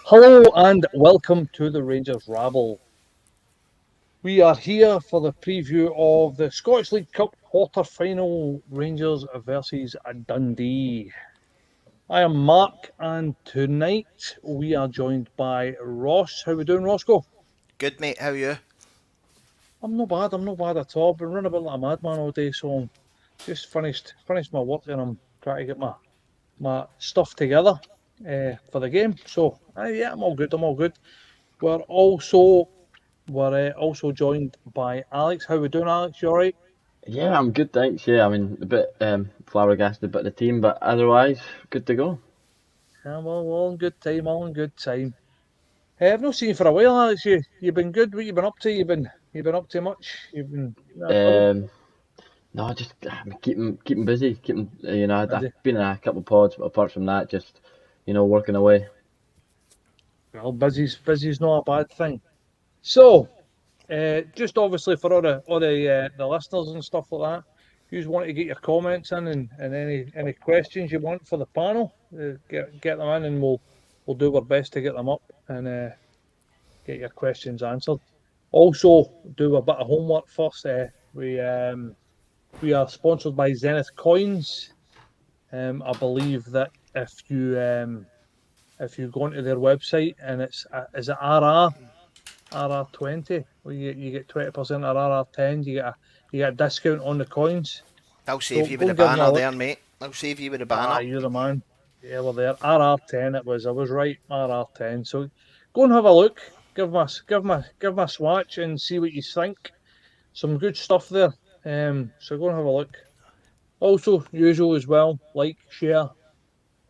Hello and welcome to the Rangers Rabble. We are here for the preview of the Scottish League Cup quarter-final, Rangers versus Dundee. I am Mark, and tonight we are joined by Ross. How we doing, Roscoe? Good, mate. How are you? I'm not bad at all. I've been running about like a madman all day, so I'm just finished my work and I'm trying to get my stuff together for the game. So yeah, I'm all good. We're also joined by Alex. How we doing, Alex? You all right? Yeah, I'm good, thanks. Yeah, I mean, a bit flabbergasted about the team, but otherwise, good to go. Yeah, well, all in good time, all in good time. I've not seen you for a while, Alex. You've been good. What you been up to? You've been up to much? You've been Um, no, just keeping busy, keeping I've busy. been in a couple of pods, but apart from that, just working away. Well, busy's not a bad thing. So, just obviously for all the listeners and stuff like that, if you just want to get your comments in and any questions you want for the panel, get them in and we'll do our best to get them up and get your questions answered. Also, do a bit of homework first. We are sponsored by Zenith Coins. I believe that if you go onto their website and it's is it RR20, where you get 20% or RR10, you get a discount on the coins. I'll So save you go with a and give them a banner look. there, mate. I'll save you with a banner. You're the man. Yeah, we're there. RR10 it was. I was right. RR10. So go and have a look. Give them a swatch and see what you think. Some good stuff there. So go and have a look. Also, usual as well. Like, share,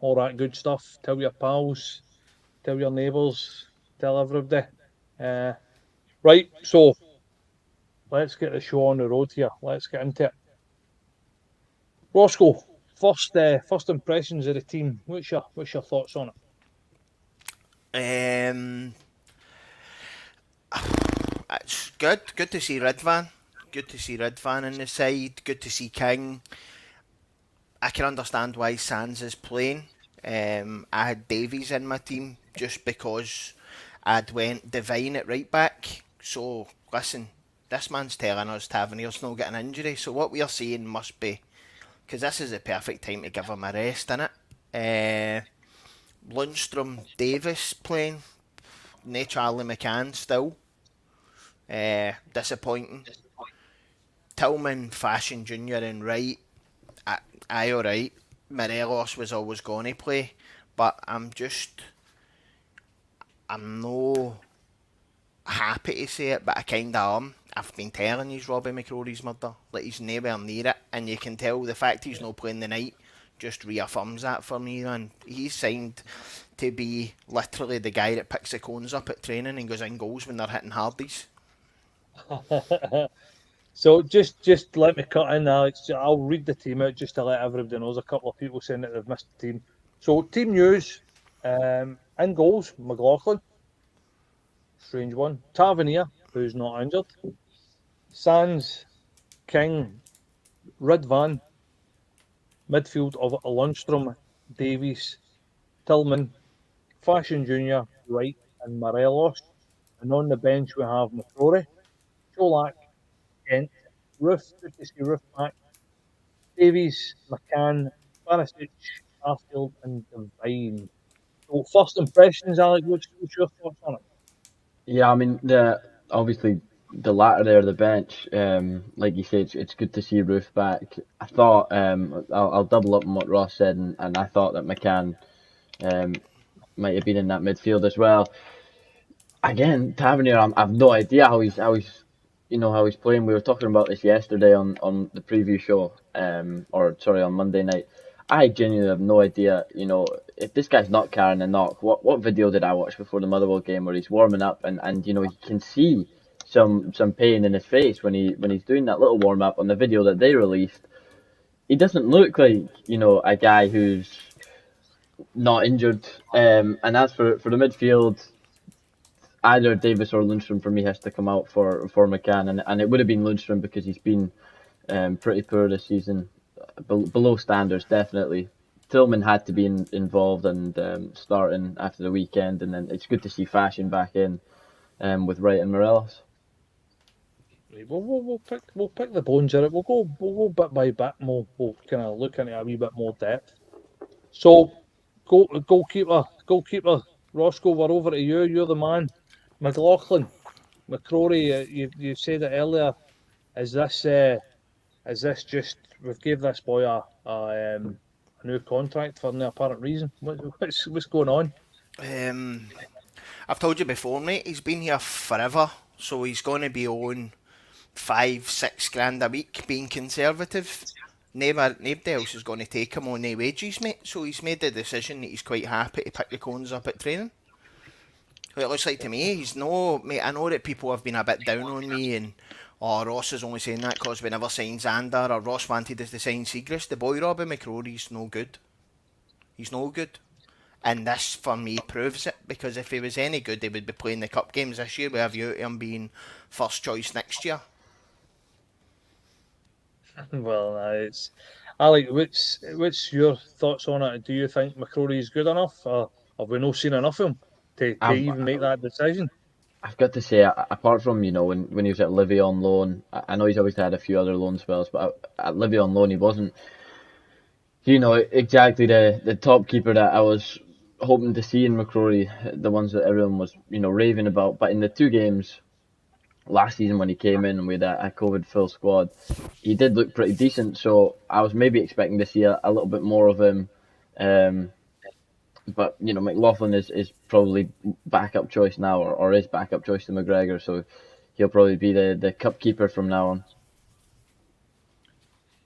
all that good stuff. Tell your pals, tell your neighbours, tell everybody. Uh, right. So let's get the show on the road here. Let's get into it. Roscoe, first impressions of the team. What's your thoughts on it? Um, it's good. Good to see Ridvan. Good to see Ridvan in the side. Good to see King. I can understand why Sands is playing. I had Davies in my team just because I'd went Divine at right back. So listen, this man's telling us Tavernier's not getting an injury. So what we are seeing must be because this is the perfect time to give him a rest, innit? Lundstrom Davis playing. No Charlie McCann still. Disappointing. Tilman, Fashion Junior and Wright. I alright. Morelos was always going to play. But I'm no happy to say it, but I kinda am. I've been telling you Robbie McCrory's murder. Like he's nowhere near it. And you can tell the fact he's not playing the night just reaffirms that for me. And he's signed to be literally the guy that picks the cones up at training and goes in goals when they're hitting hardies. So just let me cut in, Alex. I'll read the team out just to let everybody know. There's a couple of people saying that they've missed the team. So team news. In goals, McLaughlin, strange one. Tavernier, who's not injured. Sands, King, Ridvan, midfield of Lundstrom, Davies, Tilman, Fashion Junior, Wright, and Morelos. And on the bench we have McCrory, Cholak, Kent, Roof, good to see Roof back, Davies, McCann, Barisic, Arfield, and Devine. So first impressions, Alex, what's your thoughts on it? Yeah, I mean, the obviously the latter there, the bench. Like you said, it's good to see Roof back. I thought I'll double up on what Ross said, and I thought that McCann um might have been in that midfield as well. Again, Tavernier, I've no idea how he's playing. We were talking about this yesterday on the preview show, or sorry, on Monday night. I genuinely have no idea, if this guy's not carrying a knock. What video did I watch before the Motherwell game where he's warming up and you can see some pain in his face when he's doing that little warm up on the video that they released. He doesn't look like, a guy who's not injured. And as for the midfield, either Davis or Lundstrom for me has to come out for McCann, and it would have been Lundstrom because he's been pretty poor this season, below standards definitely. Tilman had to be involved and starting after the weekend, and then it's good to see Fashion back in with Wright and Morelos. Right, we'll pick the bones of it. We'll go bit by bit. And we'll kind of look into a wee bit more depth. So, goalkeeper, Roscoe, we're over to you. You're the man. McLaughlin, McCrory, you said it earlier. Is this just we've gave this boy a new contract for no apparent reason? What's going on? I've told you before, mate. He's been here forever, so he's going to be on 5-6 grand a week, being conservative. Nobody else is going to take him on their wages, mate. So he's made the decision that he's quite happy to pick the cones up at training. What it looks like to me, he's no, mate. I know that people have been a bit down on me and Ross is only saying that because we never signed Xander, or Ross wanted us to sign Seagrass. The boy Robbie McCrory's no good. He's no good. And this, for me, proves it, because if he was any good, he would be playing the cup games this year. We have you him being first choice next year. Well, it's Alec. What's your thoughts on it? Do you think McCrory is good enough, or have we not seen enough of him to even make that decision? I've got to say, apart from when he was at Livy on loan, I know he's always had a few other loan spells, but at Livy on loan he wasn't, exactly the top keeper that I was hoping to see in McCrory, the ones that everyone was raving about. But in the 2 games last season when he came in with a COVID full squad, he did look pretty decent. So I was maybe expecting to see a little bit more of him. But McLaughlin is probably backup choice now, or is backup choice to McGregor. So he'll probably be the cup keeper from now on.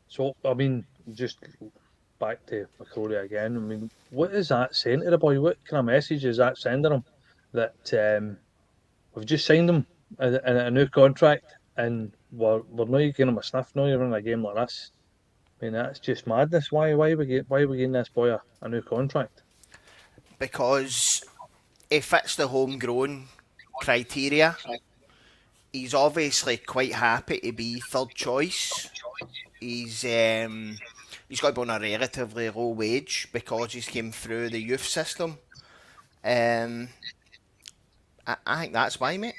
So I mean, just back to McCrory again. I mean, what is that saying to the boy? What kind of message is that sending him? That we've just signed him a new contract, and we're not giving him a sniff now in a game like this. I mean, that's just madness. Why are we getting this boy a new contract? Because he fits the homegrown criteria. He's obviously quite happy to be third choice. He's got to be on a relatively low wage because he's came through the youth system. I think that's why, mate.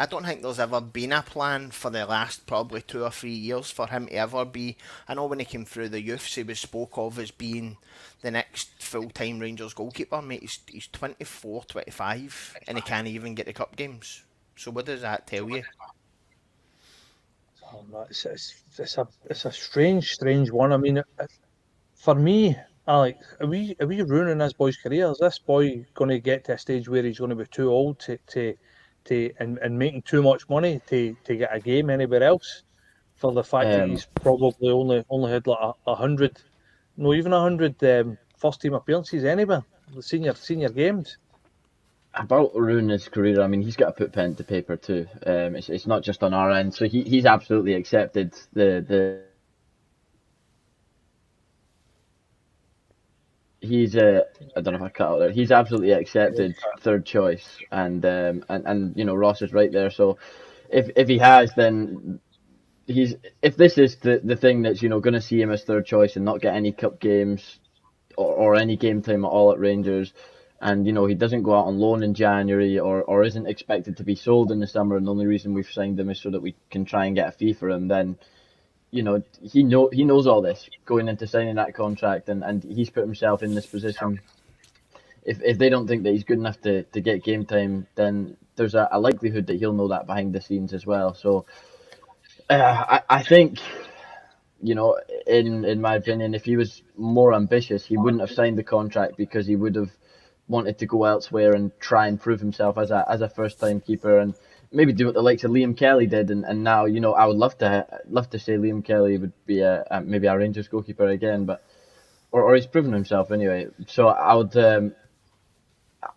I don't think there's ever been a plan for the last probably 2 or 3 years for him to ever be. I know when he came through the youths, he was spoke of as being the next full-time Rangers goalkeeper, mate. He's 24, 25, and he can't even get the cup games. So what does that tell you? It's a strange one. I mean, for me, Alex, are we ruining this boy's career? Is this boy going to get to a stage where he's going to be too old and making too much money to get a game anywhere else? For the fact that he's probably only had like 100, no, even 100 first team appearances anywhere, the senior games. About ruining his career, I mean, he's got to put pen to paper too. It's not just on our end. So he's absolutely accepted he's I don't know if I cut out there. He's absolutely accepted third choice, and Ross is right there. So if he has, then if this is the thing that's going to see him as third choice and not get any cup games or any game time at all at Rangers, and he doesn't go out on loan in January or isn't expected to be sold in the summer, and the only reason we've signed him is so that we can try and get a fee for him, then he knows all this going into signing that contract, and he's put himself in this position. If they don't think that he's good enough to get game time, then there's a likelihood that he'll know that behind the scenes as well. So I think, in my opinion, if he was more ambitious, he wouldn't have signed the contract, because he would have wanted to go elsewhere and try and prove himself as a first time keeper, and maybe do what the likes of Liam Kelly did. And now, I would love to say Liam Kelly would be maybe a Rangers goalkeeper again, but or he's proven himself anyway. So I would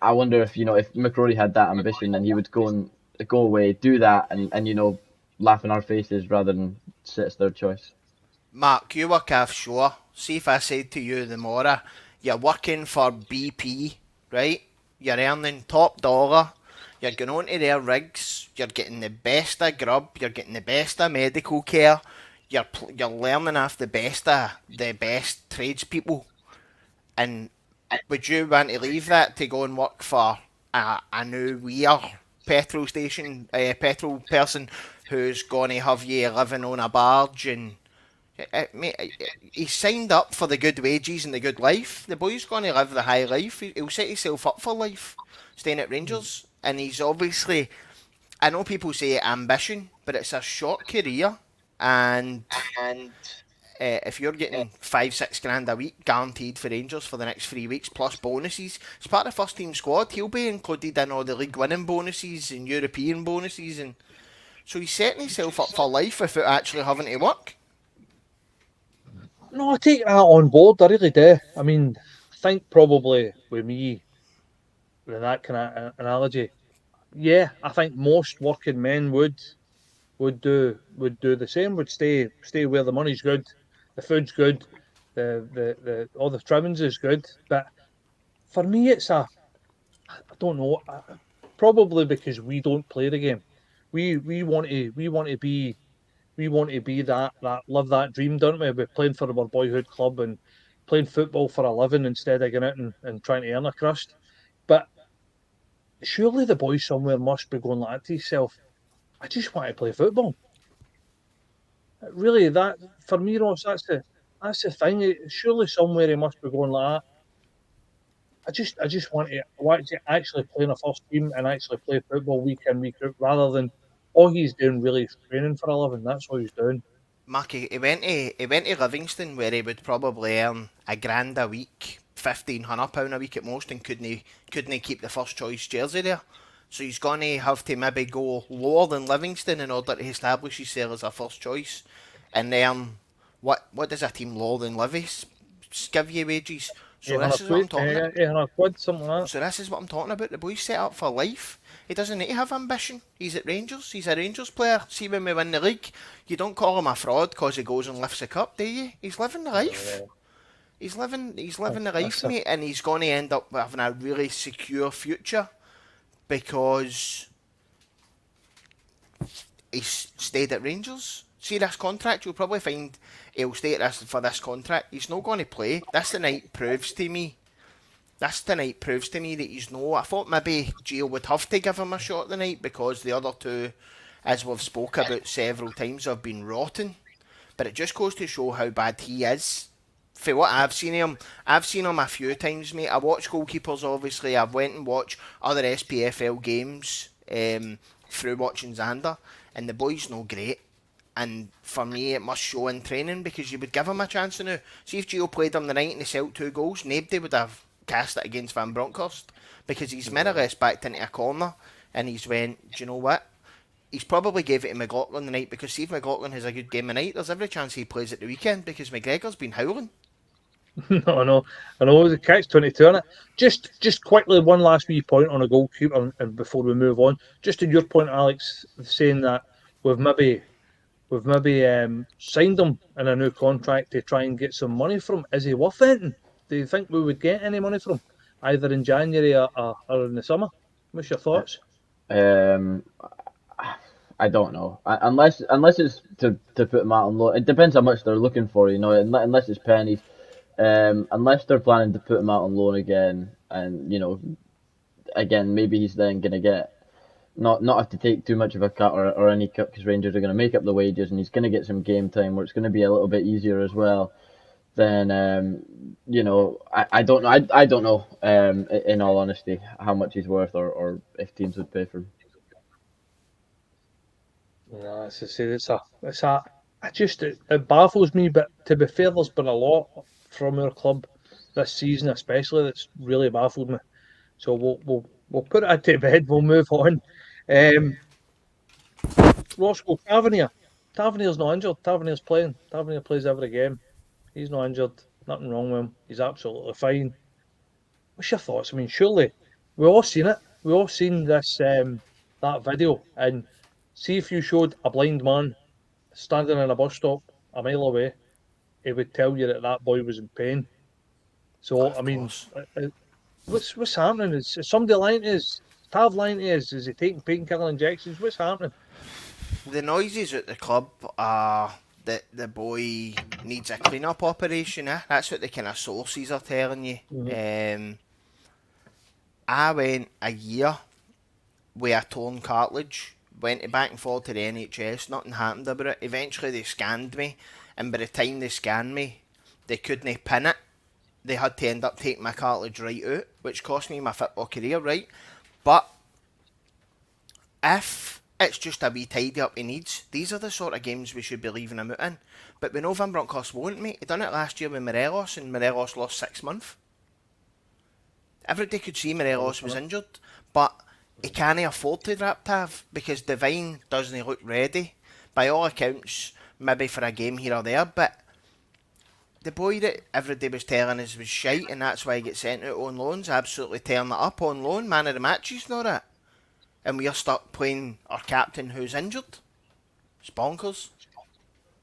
I wonder if if McCrory had that ambition, then he would go away, do that, and laugh in our faces rather than sit as third choice. Mark, you work offshore. See if I said to you tomorrow, you're working for BP, right? You're earning top dollar. You're going on to their rigs. You're getting the best of grub. You're getting the best of medical care. You're learning off the best tradespeople. And would you want to leave that to go and work for a new weir petrol station, petrol person who's going to have you living on a barge and mate, he's signed up for the good wages and the good life. The boy's going to live the high life. He'll set himself up for life, staying at Rangers. And he's obviously, I know people say ambition, but it's a short career. And if you're getting 5-6 grand a week guaranteed for Rangers for the next 3 weeks plus bonuses, as part of the first team squad, he'll be included in all the league winning bonuses and European bonuses, and so he's setting himself up for life without actually having to work. No, I take that on board. I really do. I mean, I think probably with me, with that kind of analogy, yeah, I think most working men would do the same. Would stay where the money's good, the food's good, the all the trimmings is good. But for me, I don't know. Probably because we don't play the game. We want to be that live that dream, don't we? We're playing for our boyhood club and playing football for a living instead of going out and trying to earn a crust. But surely the boy somewhere must be going like that to himself. I just want to play football. Really, that for me, Ross, that's the thing. Surely somewhere he must be going like that. I just want to actually play in a first team and actually play football week in, week out, rather than all he's doing really is training for a living. That's all he's doing. Mackie, he went to Livingston where he would probably earn £1,000 a week, £1,500 a week at most, and couldn't keep the first choice jersey there. So he's going to have to maybe go lower than Livingston in order to establish himself as a first choice. And then what does a team lower than Livy's give you wages? So this is what I'm talking about. 800 quid, something like that. So this is what I'm talking about. The boy's set up for life. He doesn't need to have ambition. He's at Rangers. He's a Rangers player. See, when we win the league, you don't call him a fraud because he goes and lifts the cup, do you? He's living the life. Yeah. He's living the life, mate, and he's going to end up having a really secure future because he's stayed at Rangers. See this contract, you'll probably find he'll stay at this for this contract. He's not going to play. This tonight proves to me. This tonight proves to me that he's no. I thought maybe Gio would have to give him a shot tonight because the other two, as we've spoke about several times, have been rotten. But it just goes to show how bad he is. For what I've seen him a few times, mate. I watch Goalkeepers, obviously. I've went and watched other SPFL games through watching Xander, and the boy's no great. And for me, it must show in training because you would give him a chance now. See if Gio played him the night and he set 2 goals, nobody would have cast it against Van Bronckhorst because he's more or less backed into a corner and he's went, do you know what? He's probably gave it to McLaughlin the night because see if McLaughlin has a good game tonight, there's every chance he plays at the weekend because McGregor's been howling. No, I know. The catch-22 on it. Just quickly, one last wee point on a goalkeeper, and before we move on, just to your point, Alex, saying that we've maybe signed him in a new contract to try and get some money from him. Is he worth it? Do you think we would get any money from him, either in January or in the summer? What's your thoughts? I don't know. Unless it's to put him out on loan. It depends how much they're looking for, you know. Unless it's pennies. Unless they're planning to put him out on loan again, and you know, again maybe he's then gonna get not have to take too much of a cut or any cut because Rangers are gonna make up the wages and he's gonna get some game time where it's gonna be a little bit easier as well. Then you know, I don't know. I don't know. In all honesty, how much he's worth or if teams would pay for him. No, as I say, it baffles me. But to be fair, there's been a lot from our club this season, especially that's really baffled me. So we'll put it to bed. We'll move on. Roscoe Tavernier. Tavernier's not injured. Tavernier's playing. Tavernier plays every game. He's not injured. Nothing wrong with him. He's absolutely fine. What's your thoughts? I mean, surely we all seen it. We all seen this that video. And see if you showed a blind man standing in a bus stop a mile away, he would tell you that boy was in pain. So I mean, what's happening? Is somebody lying to us? Tav lying to us? Is he taking painkiller injections? What's happening? The noises at the club are that the boy needs a clean-up operation. That's what the kind of sources are telling you. I went a year with a torn cartilage, went back and forth to the NHS, nothing happened about it. Eventually they scanned me, and by the time they scanned me, they couldn't pin it. They had to end up taking my cartilage right out, which cost me my football career, right? But if it's just a wee tidy up he needs, these are the sort of games we should be leaving him out in. But we know Van Bronckhorst won't, mate. He done it last year with Morelos, and Morelos lost 6 months. Everybody could see Morelos was injured, but he can't afford to drop Tav because Devine doesn't look ready. By all accounts, maybe for a game here or there, but the boy that everybody was telling us was shite and that's why he gets sent out on loans, absolutely tearing it up on loan, man of the match, he's not it. And we're stuck playing our captain who's injured. It's bonkers.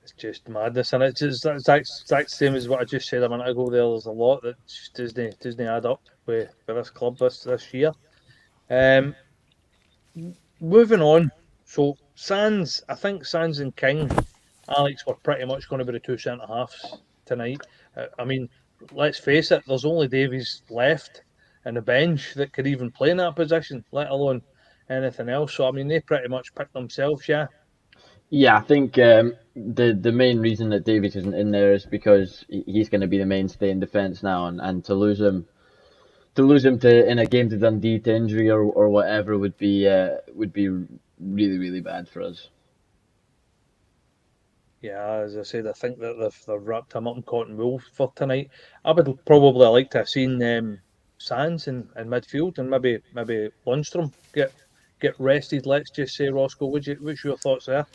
It's just madness, and it's just exact same as what I just said a minute ago. There's a lot that just doesn't add up with this club this year. Moving on. So Sands, I think Sands and King, Alex, were pretty much going to be the two centre halves tonight. I mean, let's face it. There's only Davies left in the bench that could even play in that position, let alone anything else. So I mean, they pretty much picked themselves, yeah. Yeah, I think the main reason that Davies isn't in there is because he's going to be the mainstay in defence now, and to lose him to in a game to Dundee to injury or whatever would be really, really bad for us. Yeah, as I said, I think that they've wrapped him up in cotton wool for tonight. I would probably like to have seen Sands in midfield and maybe Lundstrom get rested. Let's just say, Roscoe, what's your thoughts there?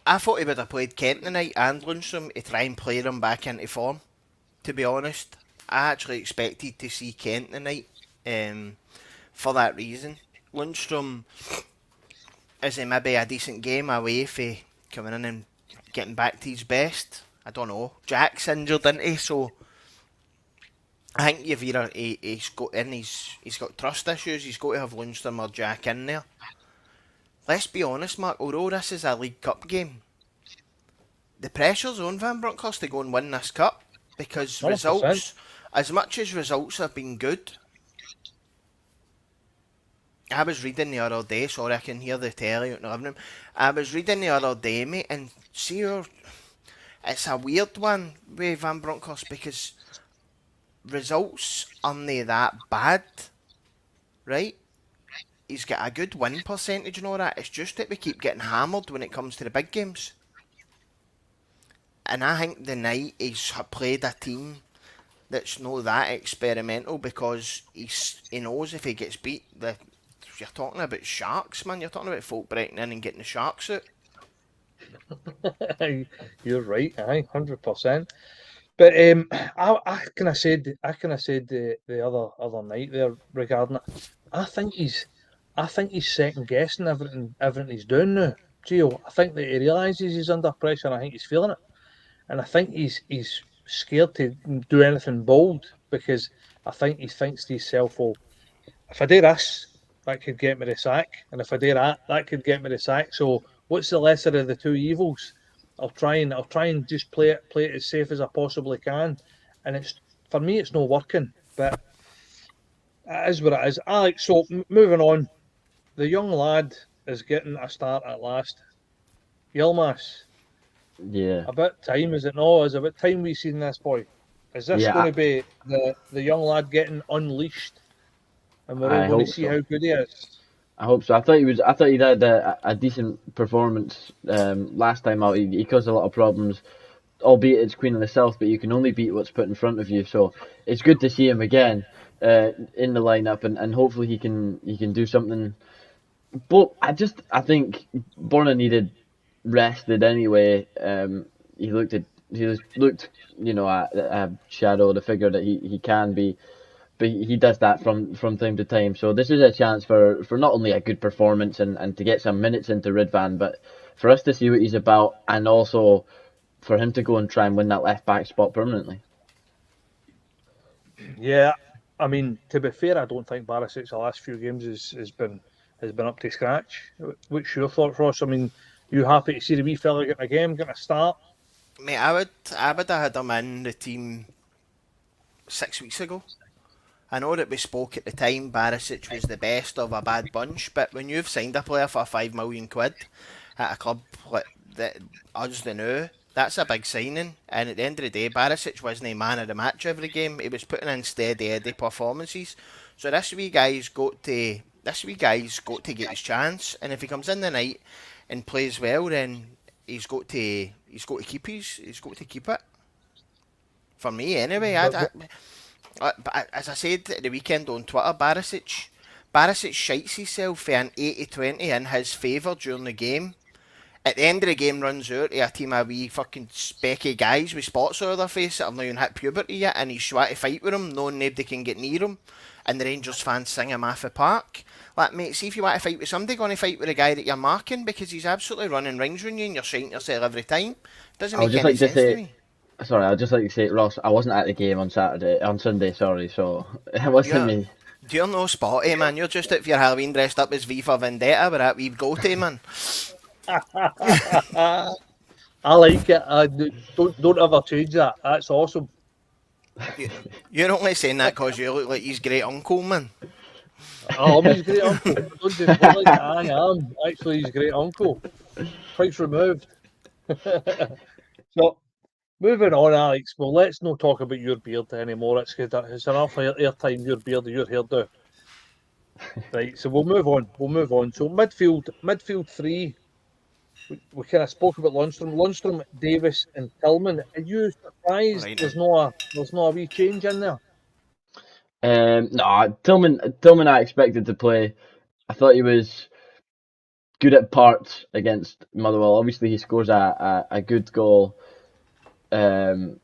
I thought he would have played Kent tonight and Lundstrom to try and play them back into form, to be honest. I actually expected to see Kent tonight for that reason. Lundstrom is maybe a decent game away for coming in and getting back to his best. I don't know. Jack's injured, isn't he? So I think you've either he's got trust issues. He's got to have Lundstrom or Jack in there. Let's be honest, Mark. Although this is a League Cup game, the pressure's on Van Bronckhorst to go and win this cup because 100%. Results, as much as results have been good. I was reading the other day. Sorry, I can hear the telly out in the living room. I was reading the other day, mate, and it's a weird one with Van Bronckhorst because results aren't that bad, right? He's got a good win percentage and all that. It's just that we keep getting hammered when it comes to the big games. And I think the night he's played a team that's not that experimental because he knows if he gets beat, you're talking about sharks, man. You're talking about folk breaking in and getting the sharks out. You're right, 100%. But I kind of said the other night there regarding it. I think he's second guessing everything he's doing now. Gio, I think that he realises he's under pressure, and I think he's feeling it, and I think he's scared to do anything bold because I think he thinks to himself, "Well, if I do this, that could get me the sack, and if I do that, that could get me the sack. So what's the lesser of the two evils? I'll try and just play it as safe as I possibly can, and it's for me it's not working, but it is what it is. Alex, so moving on, the young lad is getting a start at last. Yilmaz, Yeah. about time, is it not? Is it about time we've seen this boy? Is this going to be the young lad getting unleashed, and we're all going to see how good he is? I hope so. I thought he had a decent performance last time out. He caused a lot of problems, albeit it's Queen of the South, but you can only beat what's put in front of you. So it's good to see him again in the lineup, and hopefully he can do something. But I think Borna needed rested anyway. He looked, a shadow, the figure that he can be. But he does that from time to time. So this is a chance for not only a good performance and to get some minutes into Ridvan, but for us to see what he's about, and also for him to go and try and win that left back spot permanently. Yeah, I mean, to be fair, I don't think Barisic's the last few games has been up to scratch. What's your thoughts, Ross? I mean, You happy to see the wee fella getting a game, getting a start? Mate, I would have had him in the team 6 weeks ago. I know that we spoke at the time, Barisic was the best of a bad bunch, but when you've signed a player for £5 million at a club like that, us the new, that's a big signing. And at the end of the day, Barisic wasn't a man of the match every game. He was putting in steady Eddie performances. So this wee guy's got to get his chance. And if he comes in the night and plays well, then he's got to keep it. For me, anyway. But as I said at the weekend on Twitter, Barisic shites himself for an 80-20 in his favour during the game. At the end of the game, runs out to a team of wee fucking specky guys with spots over their face that have not even hit puberty yet, and he's trying to fight with them, knowing nobody can get near him, and the Rangers fans sing him off the park. Like, mate, see if you want to fight with somebody, go and fight with the guy that you're marking, because he's absolutely running rings around you and you're shiting yourself every time. Doesn't make any sense to me. Sorry, I'd just like to say, Ross, I wasn't at the game on Sunday, sorry, so it wasn't me. You're no spotty, man. You're just out for your Halloween dressed up as V for Vendetta with that wee goatee, man. I like it. Don't ever change that. That's awesome. You're only saying that because you look like his great uncle, man. I'm his great uncle. Don't just look like I am. Actually, his great uncle. Price removed. So, moving on, Alex. Well, let's not talk about your beard anymore. It's enough airtime, your beard, your hairdo. Right, so we'll move on. So midfield three. We kind of spoke about Lundstrom, Davis, and Tilman. Are you surprised there's not a wee change in there? No, Tilman I expected to play. I thought he was good at parts against Motherwell. Obviously, he scores a good goal. Motherwell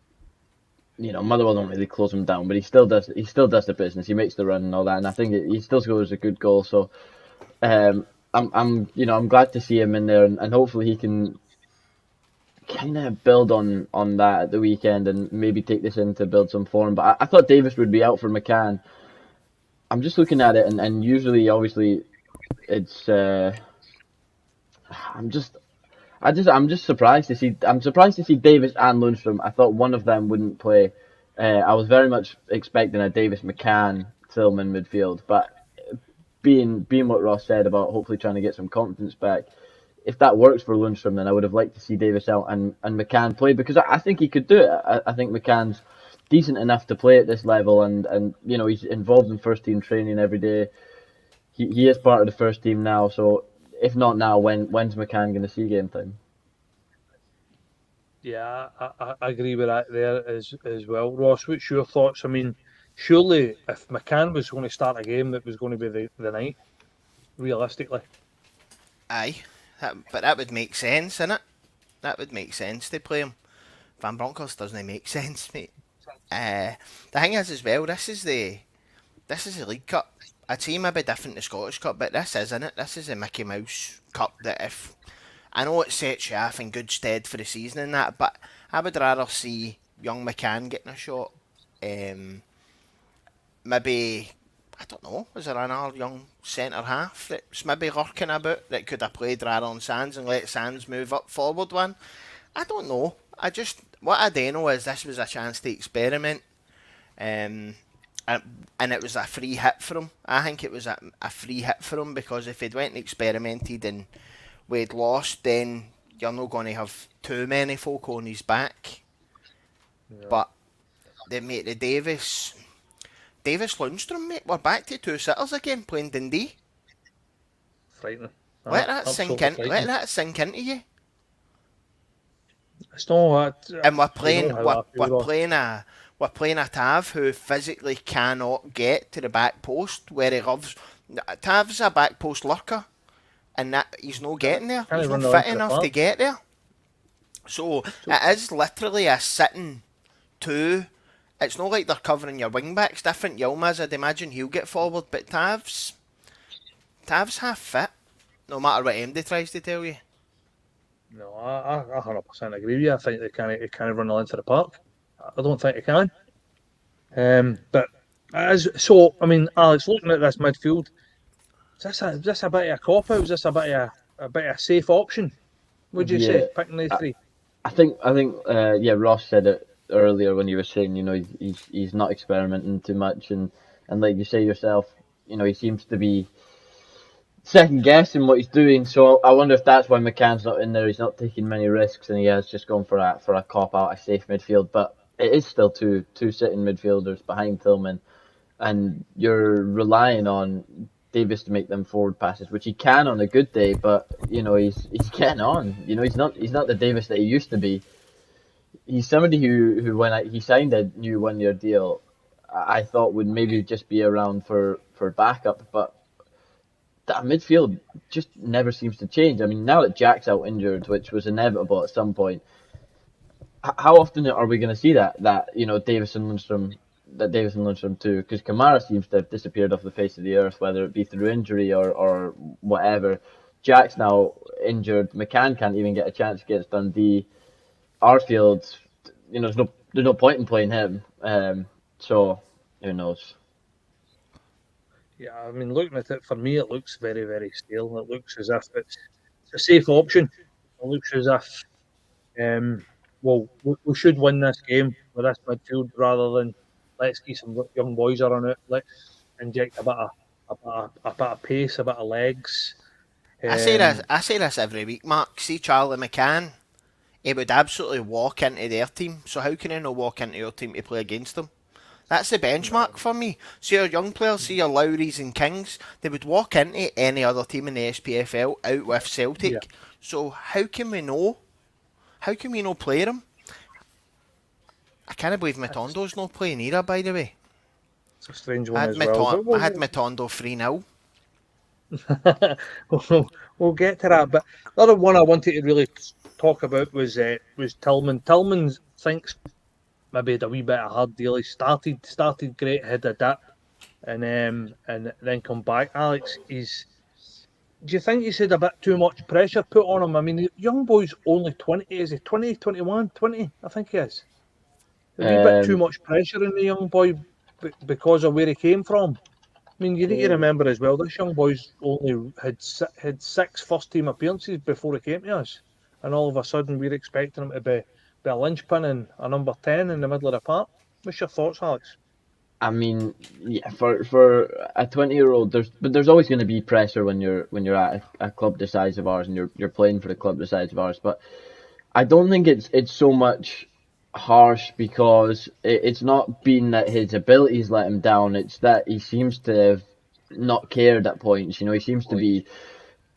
don't really close him down, but he still does the business. He makes the run and all that, and I think he still scores a good goal. So, I'm glad to see him in there, and hopefully he can kind of build on that at the weekend and maybe take this in to build some form. But I thought Davis would be out for McCann. I'm just looking at it, and usually, obviously, it's I'm just surprised to see. I'm surprised to see Davis and Lundstrom. I thought one of them wouldn't play. I was very much expecting a Davis McCann Tilman midfield, but being what Ross said about hopefully trying to get some confidence back, if that works for Lundstrom, then I would have liked to see Davis out and McCann play, because I think he could do it. I think McCann's decent enough to play at this level, and he's involved in first team training every day. He is part of the first team now, so if not now, when's McCann going to see game time? Yeah, I agree with that there as well. Ross, what's your thoughts? I mean, surely if McCann was going to start a game, that was going to be the night, realistically. Aye, but that would make sense, innit? That would make sense to play him. Van Bronckhorst doesn't make sense, mate. The thing is as well, this is the League Cup. I'd say maybe different to Scottish Cup, but this is, innit? This is the Mickey Mouse Cup that if... I know it sets you off in good stead for the season and that, but I would rather see young McCann getting a shot. Maybe, I don't know, is there another young centre half that's maybe lurking about that could have played rather on Sands and let Sands move up forward one? I don't know. What I do know is this was a chance to experiment. And it was a free hit for him. I think it was a free hit for him, because if he'd went and experimented and we'd lost, then you're not going to have too many folk on his back. Yeah. But the Davis Lundstrom, mate, we're back to two sitters again playing Dundee. Frightening. Let that sink into you. It's not that. And we're playing a Tav who physically cannot get to the back post where he loves. Tav's a back post lurker, and that he's not getting there. He's not fit enough to get there. So it is literally a sitting two. It's not like they're covering your wing backs. Different Yilmaz, I'd imagine he'll get forward, but Tav's half fit, no matter what MD tries to tell you. No, I 100% agree with you. I think they can't run the length of the park. I don't think they can. But so, I mean, Alex, looking at this midfield, is this a bit of a cop out? Is this a bit of a safe option? Would you Yeah, say picking the I, three? I think Ross said it earlier when you were saying, he's not experimenting too much, and like you say yourself, he seems to be second guessing what he's doing. So I wonder if that's why McCann's not in there. He's not taking many risks, and he has just gone for a cop out, a safe midfield. But it is still two sitting midfielders behind Tillman, and you're relying on Davis to make them forward passes, which he can on a good day. But he's getting on. He's not the Davis that he used to be. He's somebody who when he signed a new 1 year deal, I thought would maybe just be around for backup, but that midfield just never seems to change. I mean, now that Jack's out injured, which was inevitable at some point, how often are we going to see that Davis and Lundstrom too? Because Kamara seems to have disappeared off the face of the earth, whether it be through injury or whatever. Jack's now injured. McCann can't even get a chance against Dundee. Arfield, there's no point in playing him. So who knows? Yeah, I mean, looking at it, for me, it looks very, very stale. It looks as if it's a safe option. It looks as if, well, we should win this game with this midfield rather than let's get some young boys around it. Let's inject a bit of pace, a bit of legs. I say this every week, Mark. See Charlie McCann, he would absolutely walk into their team. So how can he not walk into your team to play against them? That's the benchmark for me. See your young players, see your Lowrys and Kings, they would walk into any other team in the SPFL out with Celtic. Yeah. So how can we know? How can we not play them? I can't believe Matondo's not playing either, by the way. It's a strange one as well. I had Matondo 3-0. We'll get to that. But the other one I wanted to really talk about was Tilman. Tilman thinks maybe had a wee bit of a hard deal. He started great, had a dip, and then come back. Alex, do you think he's had a bit too much pressure put on him? I mean, the young boy's only 20. Is he 20, 21, 20? I think he is. A wee bit too much pressure on the young boy because of where he came from. I mean, you need to remember as well, this young boy's only had 6 first-team appearances before he came to us. And all of a sudden, we're expecting him to be a linchpin and a number 10 in the middle of the park. What's your thoughts, Alex? I mean, yeah, for a 20-year-old, there's always going to be pressure when you're at a club the size of ours and you're playing for a club the size of ours. But I don't think it's so much harsh because it's not been that his abilities let him down. It's that he seems to have not cared at points. He seems to be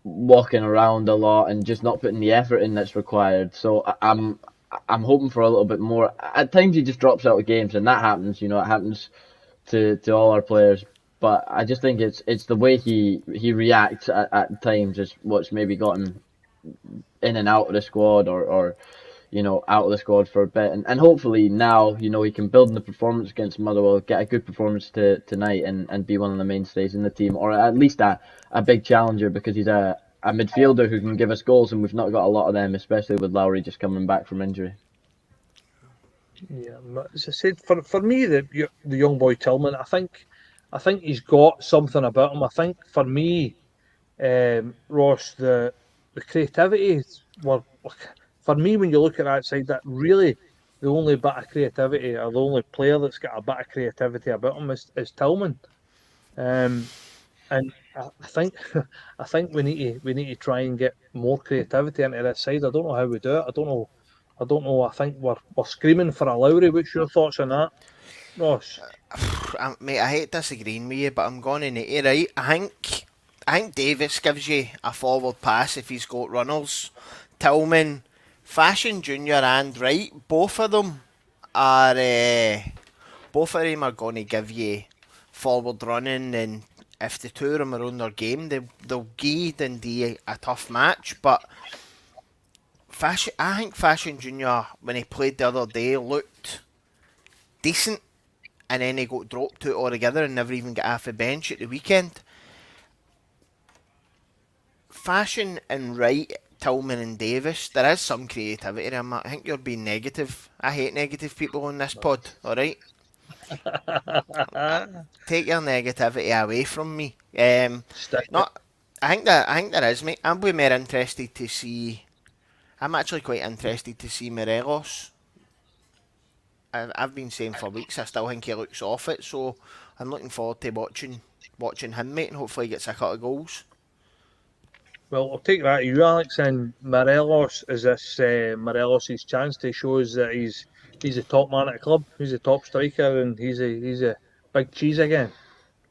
walking around a lot and just not putting the effort in that's required. So I'm hoping for a little bit more. At times he just drops out of games, and that happens. It happens to all our players. But I just think it's the way he reacts at times is what's maybe got him in and out of the squad or out of the squad for a bit. And hopefully now, he can build on the performance against Motherwell, get a good performance tonight and be one of the mainstays in the team, or at least a big challenger because he's a midfielder who can give us goals, and we've not got a lot of them, especially with Lowry just coming back from injury. Yeah, as I said, for me, the young boy Tilman, I think he's got something about him. I think for me, Ross, the creativity for me, when you look at that side, that really the only bit of creativity or the only player that's got a bit of creativity about him is Tilman. And I think we need to try and get more creativity into that side. I don't know how we do it. I don't know. I think we're screaming for a Lowry. What's your thoughts on that, Ross? Mate, I hate disagreeing with you, but I'm going to need you right. I think Davis gives you a forward pass if he's got runners. Tilman, Fashion Junior and Wright, both of them are going to give you forward running, and if the two of them are on their game, they'll give Dundee a tough match. But I think Fashion Junior, when he played the other day, looked decent, and then he got dropped out altogether and never even got off the bench at the weekend. Fashion and Wright, Tilman and Davis, there is some creativity there, Matt. I think you're being negative. I hate negative people on this pod, alright? Take your negativity away from me. I think there is, mate. I'd be more interested to see I'm actually quite interested to see Morelos. I've been saying for weeks I still think he looks off it, so I'm looking forward to watching him, mate, and hopefully he gets a couple of goals. Well, I'll take that to you, Alex. And Morelos is this Morelos' chance to show us that he's the top man at the club. He's the top striker, and he's a big cheese again.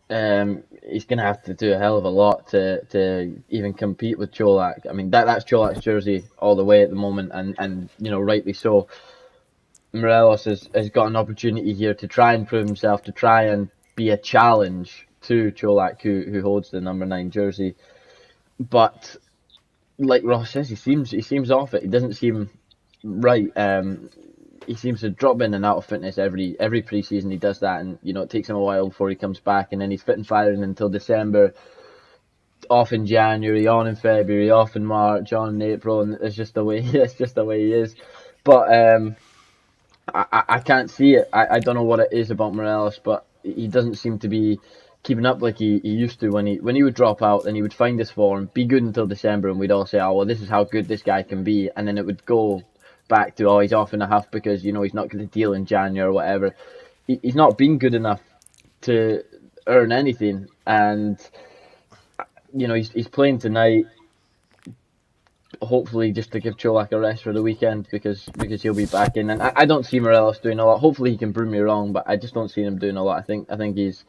He's going to have to do a hell of a lot to even compete with Čolak. I mean, that's Čolak's jersey all the way at the moment, and rightly so. Morelos has got an opportunity here to try and prove himself, to try and be a challenge to Čolak, who holds the number 9 jersey. But like Ross says, he seems off it. He doesn't seem right. He seems to drop in and out of fitness every pre-season. He does that, and it takes him a while before he comes back, and then he's fit and firing until December, off in January, on in February, off in March, on in April, and it's just the way he is. But I can't see it. I don't know what it is about Morelos, but he doesn't seem to be keeping up like he used to. When he would drop out, then he would find his form, be good until December, and we'd all say, oh, well, this is how good this guy can be. And then it would go back to, oh, he's off in a huff because, he's not going to deal in January or whatever. He's not been good enough to earn anything. And, he's playing tonight, hopefully just to give Čolak a rest for the weekend because he'll be back in. And I don't see Morelos doing a lot. Hopefully he can prove me wrong, but I just don't see him doing a lot. I think he's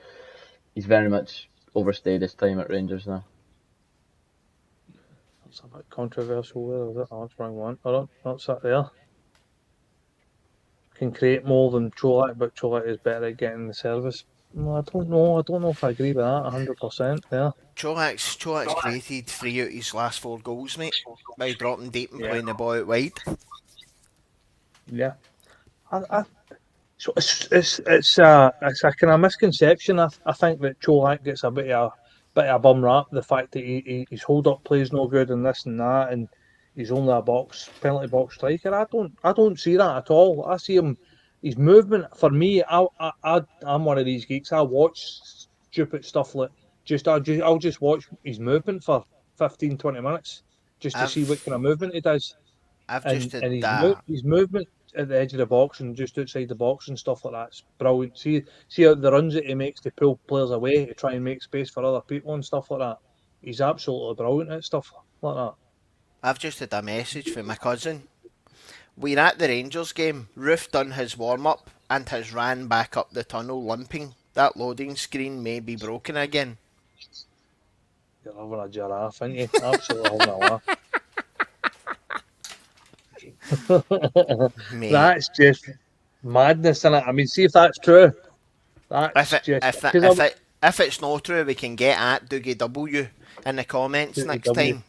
very much overstayed his time at Rangers now. That's a bit controversial there, is it? Oh, that's wrong one. I don't, that's that there. Can create more than Čolak, but Čolak is better at getting the service. No, I don't know. I don't know if I agree with that 100% there. Čolak's created 3 out of his last 4 goals, mate, by dropping deep and playing the ball out wide. Yeah. So it's a kind of misconception. I think that Čolak gets a bit of a bum rap. The fact that his hold up play is no good and this and that, and he's only a penalty box striker. I don't see that at all. I see him. His movement for me. I'm one of these geeks. I watch stupid stuff like I'll just watch his movement for 15-20 minutes just to see what kind of movement he does. His movement at the edge of the box and just outside the box and stuff like that's brilliant. See how the runs that he makes to pull players away to try and make space for other people and stuff like that. He's absolutely brilliant at stuff like that. I've just had a message from my cousin. We're at the Rangers game. Roof done his warm-up and has ran back up the tunnel limping. That loading screen may be broken again. You're having a giraffe, aren't you? Absolutely having a laugh. That's just madness, isn't it? I mean, see if that's true. If it's not true, we can get at Dougie W in the comments next time.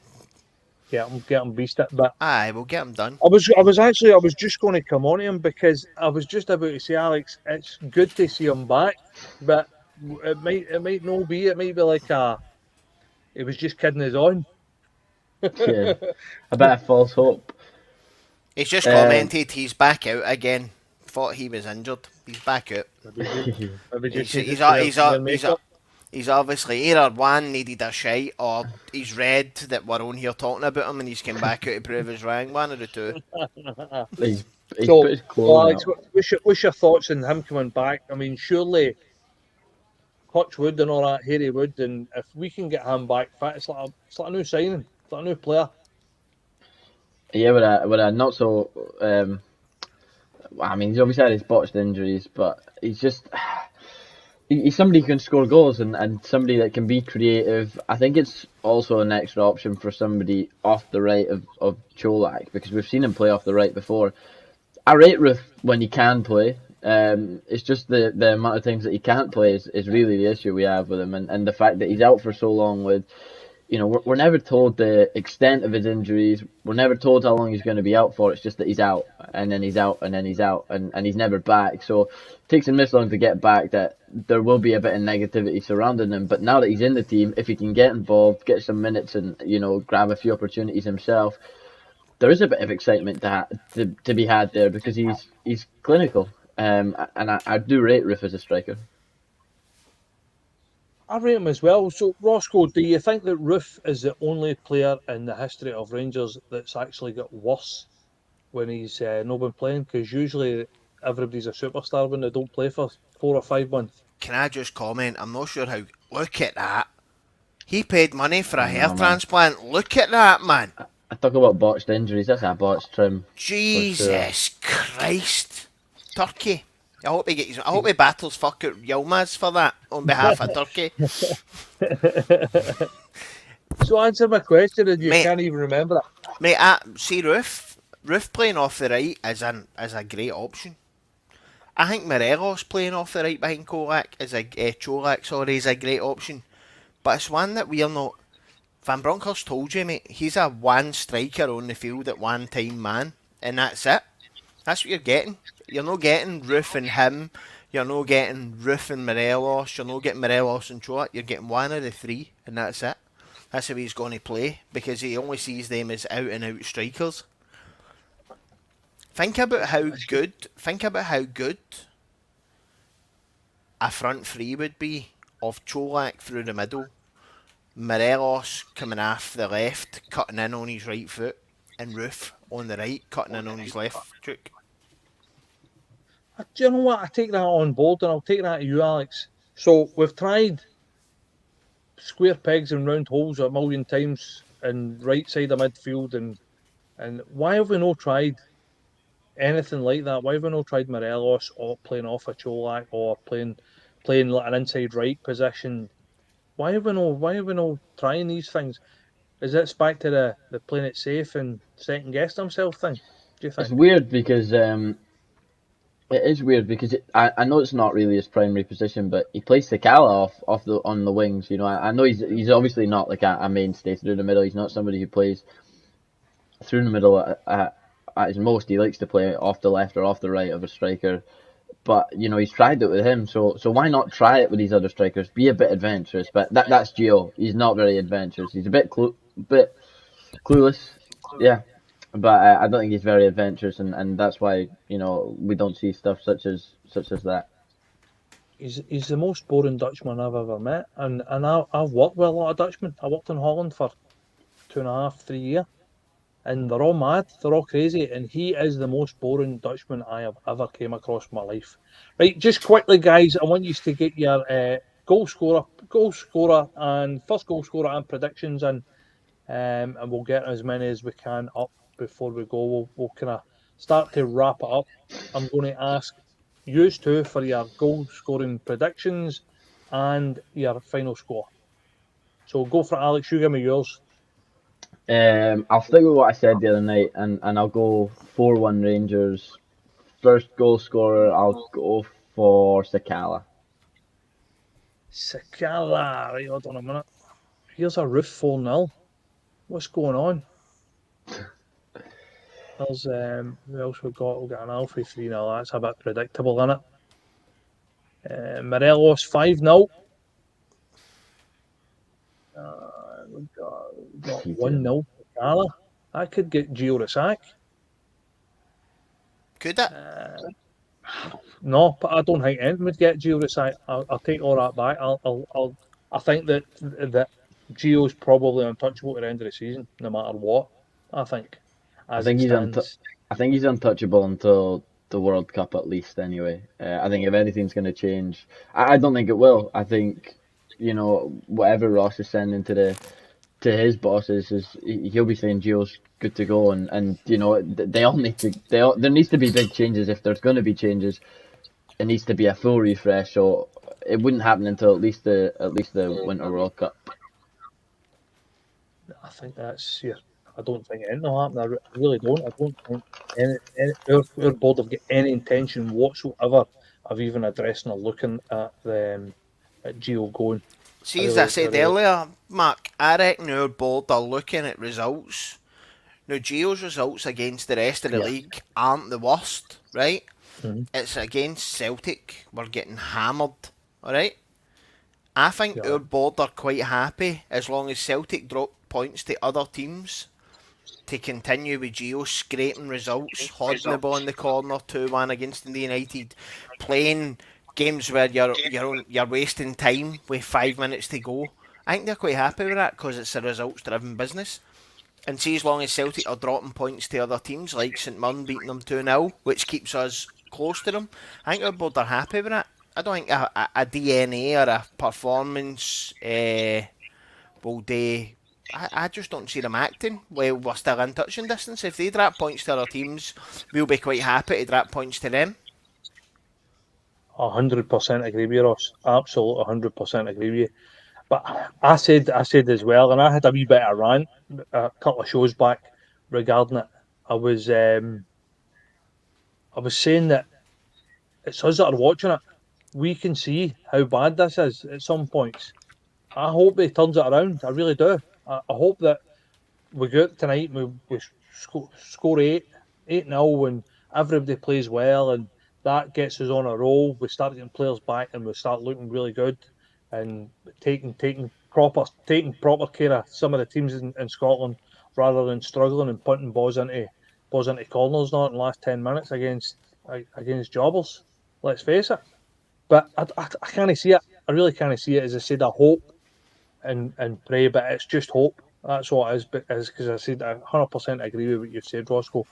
Get him beasted, but aye, we'll get him done. I was just going to come on to him because I was just about to say, Alex, it's good to see him back, but it might not be. It might be like he was just kidding us on. Yeah, a bit of false hope. He's just commented he's back out again. Thought he was injured. He's back out. He's obviously either one needed a shite or he's read that we're on here talking about him and he's come back out to prove his wrong. One of the two. He's Alex, what's your thoughts on him coming back? I mean, surely Hutch Wood and all that, Harry Wood, and if we can get him back fit, it's like a new signing, it's like a new player. Yeah, with a not so. I mean, he's obviously had his botched injuries, but he's just. He's somebody who can score goals and somebody that can be creative. I think it's also an extra option for somebody off the right of Čolak because we've seen him play off the right before. I rate Roof when he can play. It's just the amount of times that he can't play is really the issue we have with him, and the fact that he's out for so long with. We're never told the extent of his injuries. We're never told how long he's going to be out for. It's just that he's out, and then he's out, and then he's out, and he's never back. So it takes him this long to get back that there will be a bit of negativity surrounding him. But now that he's in the team, if he can get involved, get some minutes, and grab a few opportunities himself, there is a bit of excitement to be had there because he's clinical. And I do rate Roof as a striker. I rate him as well. So, Roscoe, do you think that Roof is the only player in the history of Rangers that's actually got worse when he's not been playing? Because usually everybody's a superstar when they don't play for 4 or 5 months. Can I just comment? I'm not sure how. Look at that. He paid money for a I hair know, man. transplant. Look at that, man. I talk about botched injuries. That's a botched trim. Jesus Christ. Turkey. I hope he battles fuck out Yilmaz for that on behalf of Turkey. So answer my question, and you Mate. can't even remember it. Mate, see Roof playing off the right is a great option. I think Morelos playing off the right behind Cholak is a great option. But it's one that we're not. Van Bronckhorst told you, mate, he's a one striker on the field at one time, man, and that's it. That's what you're getting. You're not getting Roof and him. You're not getting Roof and Morelos. You're not getting Morelos and Cholak. You're getting one of the three, and that's it. That's how he's going to play, because he only sees them as out and out strikers. Think about how good a front three would be of Cholak through the middle, Morelos coming off the left, cutting in on his right foot, and Roof on the right, cutting in on his left foot. Do you know what? I take that on board, and I'll take that to you, Alex. So we've tried square pegs and round holes a million times in right side of midfield, and why have we not tried anything like that? Why have we not tried Morelos or playing off a Cholak or playing like an inside right position? Why have we not trying these things? Is this back to the playing it safe and second guessed himself thing? Do you think? It's weird because I know it's not really his primary position, but he plays Sakala on the wings. You know, I know he's obviously not like a mainstay through the middle. He's not somebody who plays through the middle at his most. He likes to play off the left or off the right of a striker. But you know, he's tried it with him, so why not try it with these other strikers? Be a bit adventurous. But that's Gio. He's not very adventurous. He's a bit clueless. Yeah. But I don't think he's very adventurous, and that's why, you know, we don't see stuff such as that. He's the most boring Dutchman I've ever met, and I've worked with a lot of Dutchmen. I worked in Holland for 2.5, 3 years, and they're all mad, they're all crazy, and he is the most boring Dutchman I have ever came across in my life. Right, just quickly, guys, I want you to get your goal scorer, and first goal scorer and predictions in, and we'll get as many as we can up before we go. We'll kind of start to wrap it up. I'm going to ask you two for your goal scoring predictions and your final score. So go for it, Alex. You give me yours. I'll stick with what I said the other night, and I'll go 4-1 Rangers. First goal scorer, I'll go for Sakala. Sakala. Right, hold on a minute. Here's a Roof 4-0. What's going on? There's who else we've got? We've got an Alfie 3-0. That's a bit predictable, isn't it? Morelos 5-0. We've got 1-0 Sakala. That could get Gio the sack. Could it? No, but I don't think anything would get Gio the sack. I'll take all that back. I think that Gio's probably untouchable at the end of the season, no matter what. I think. I think he's untouchable until the World Cup at least. Anyway, I think if anything's going to change, I don't think it will. I think, you know, whatever Ross is sending to his bosses he'll be saying Gio's good to go, and you know there needs to be big changes. If there's going to be changes, it needs to be a full refresh. So it wouldn't happen until at least the Winter World Cup. I think that's I don't think anything will happen. I really don't. I don't think our board have got any intention whatsoever of even addressing or looking at Gio going. See, as I said earlier, Mark, I reckon our board are looking at results. Now, Gio's results against the rest of the league aren't the worst, right? Mm-hmm. It's against Celtic. We're getting hammered, alright? I think our board are quite happy as long as Celtic drop points to other teams to continue with Gio scraping results, holding the ball in the corner, 2-1 against Dundee United, playing games where you're wasting time with 5 minutes to go. I think they're quite happy with that because it's a results-driven business. And see, as long as Celtic are dropping points to other teams, like St Mirren beating them 2-0, which keeps us close to them, I think our board are happy with it. I don't think a DNA or a performance will do. I just don't see them acting. Well, we're still in touching distance. If they drop points to other teams, we'll be quite happy to drop points to them. 100% agree with you, Ross. Absolutely 100% agree with you. But I said as well, and I had a wee bit of a rant a couple of shows back regarding it. I was saying that it's us that are watching it. We can see how bad this is at some points. I hope he turns it around. I really do. I hope that we go out tonight and we score 8-0, and everybody plays well, and that gets us on a roll. We start getting players back, and we start looking really good, and taking proper care of some of the teams in Scotland, rather than struggling and punting balls into corners not in the last 10 minutes against jobbers. Let's face it. But I can't see it. I really can't see it. As I said, I hope and pray, but it's just hope. That's what it is. Because I said I 100% agree with what you've said, Roscoe.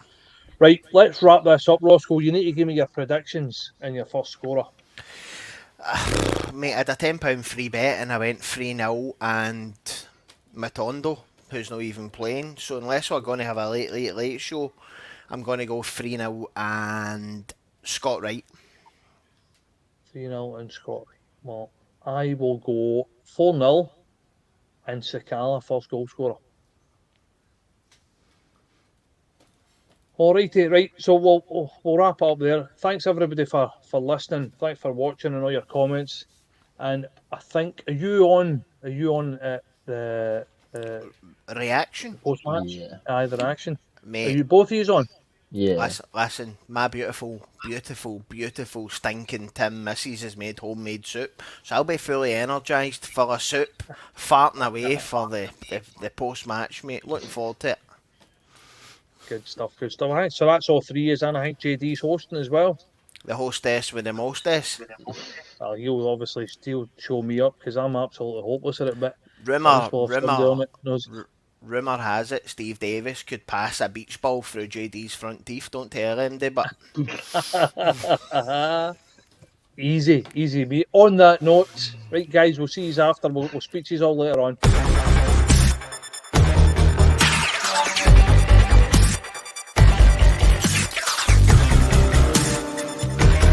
Right, let's wrap this up, Roscoe. You need to give me your predictions and your first scorer. Mate, I had a £10 free bet and I went 3-0 and Matondo, who's not even playing. So unless we're going to have a late show, I'm going to go 3-0 and Scott Wright. 3-0 and Scott Wright. Well, I will go 4-0 and Sakala, first goal scorer. Alrighty, right. So we'll wrap up there. Thanks everybody for listening. Thanks for watching and all your comments. And I think are you on the reaction post match? Yeah. Aye, the reaction. Mate, are you both of you on? Yeah. Listen, my beautiful stinking Tim Missus has made homemade soup, so I'll be fully energised for a soup, farting away for the post-match, mate. Looking forward to it. Good stuff. Right, so that's all three is, and I think JD's hosting as well. The hostess with the mostess. Well, you'll obviously still show me up because I'm absolutely hopeless at it, but Rumour has it Steve Davis could pass a beach ball through JD's front teeth. Don't tell anybody, but easy, mate. On that note, right, guys, we'll see you after. We'll speak to you all later on.